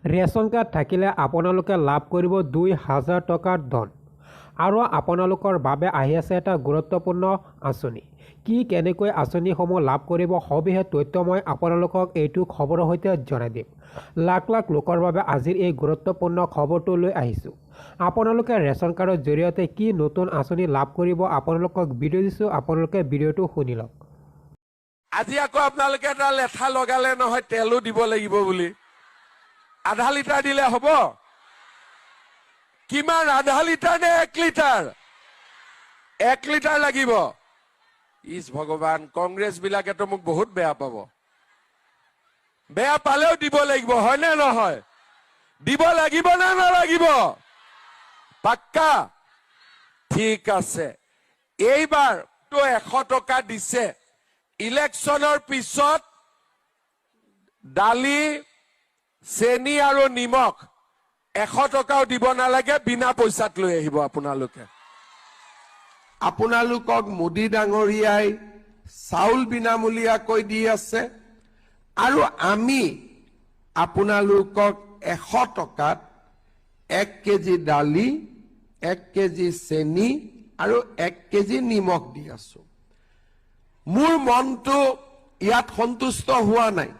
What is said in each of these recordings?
Ration card থাকিলে আপোনালোকে লাভ কৰিব ২,০০০ টকাৰ ধন। আৰু আপোনালোকৰ বাবে আহি আছে এটা গুৰুত্বপূৰ্ণ আঁচনি। কি কেনেকৈ আঁচনিসমূহ লাভ কৰিব সবিশেষ তথ্য মই আপোনালোকক এইটো খবৰৰ সৈতে জনাই দিম। লাখ লাখ লোকৰ বাবে আজিৰ এই গুৰুত্বপূৰ্ণ খবৰটো লৈ আহিছোঁ। আপোনালোকে ৰেচন কাৰ্ডৰ জৰিয়তে কি নতুন আঁচনি লাভ কৰিব আপোনালোকক ভিডিঅ' দিছোঁ, আপোনালোকে ভিডিঅ'টো শুনি লওক। আজি আকৌ আপোনালোকে এটা লেঠা লগালে নহয় তেলো দিব লাগিব বুলি। আধা লিটাৰ দিলে হ'ব? কিমান, আধা লিটাৰ নে 1 লিটাৰ? 1 লিটাৰ লাগিব। ইছ ভগৱান, কংগ্ৰেছ বিলাকেতো মোক বহুত বেয়া পাব। বেয়া পালেও দিব লাগিব, হয় নে নহয়? দিব লাগিব নে নালাগিব? পাক্কা? ঠিক আছে। এইবাৰ তো 100 টকা দিছে। ইলেকশ্যনৰ পিছত দালি, চেনি আৰু নিমখ 100 টকাও দিব নালাগে, বিনা পইচাত লৈ আহিব আপোনালোকে। আপোনালোকক মোদী ডাঙৰীয়াই চাউল বিনামূলীয়াকৈ দি আছে আৰু আমি আপোনালোকক 100 টকাত 1 কেজি দালি, 1 কেজি চেনি আৰু 1 কেজি নিমখ দি আছো। মোৰ মনটো ইয়াত সন্তুষ্ট হোৱা নাই।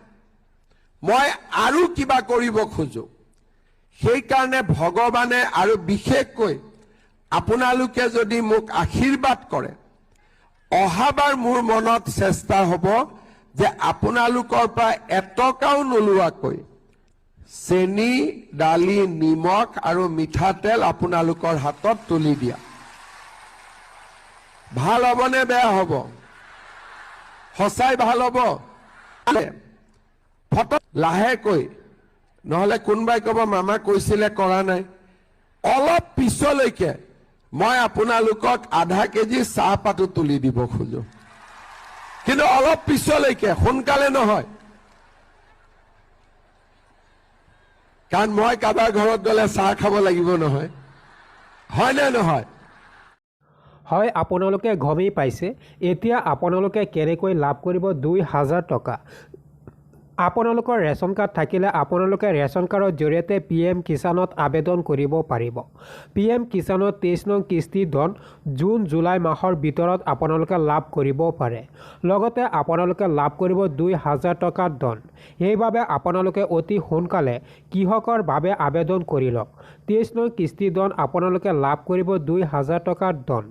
মই আৰু কিবা কৰিব খোজো। সেইকাৰণে ভগৱানে আৰু বিশেষকৈ আপোনালোকে যদি মোক আশীৰ্বাদ কৰে, অহাবাৰ মোৰ মনত চেষ্টা হ'ব যে আপোনালোকৰ পৰা এটকাও নোলোৱাকৈ চেনি, দালি, নিমখ আৰু মিঠাতেল আপোনালোকৰ হাতত তুলি দিয়া। ভাল হ'বনে বেয়া হ'ব? সঁচাই ভাল হ'ব? লাহেকৈ, নহলে কোনোবাই ক'ব মামা কৈছিলে কৰা নাই। অলপ পিছলৈকে মই আপোনালোকক আধা কেজি চাহপাতো তুলি দিব খোজো, কিন্তু অলপ পিছলৈকে, সোনকালে নহয়। কাৰণ মই কাৰোবাৰ ঘৰত গ'লে চাহ খাব লাগিব নহয়, হয় নে নহয়? হয়, আপোনালোকে গমেই পাইছে। এতিয়া আপোনালোকে কেনেকৈ লাভ কৰিব ২,০০০ টকা। আপোনালোকৰ ৰেচন কাৰ্ড থাকিলে আপোনালোকে ৰেচন কাৰ্ডৰ জৰিয়তে PM কিষাণত আবেদন কৰিব পাৰিব। PM কিষাণৰ 23 নং কিস্তি ধন জুন জুলাই মাহৰ ভিতৰত আপোনালোকে লাভ কৰিব পাৰে। লগতে আপোনালোকে লাভ কৰিব ২,০০০ টকাৰ ধন। সেইবাবে আপোনালোকে অতি সোনকালে কৃষকৰ বাবে আবেদন কৰি লওক। 23 নং কিস্তি ধন আপোনালোকে লাভ কৰিব ২,০০০ টকাৰ ধন।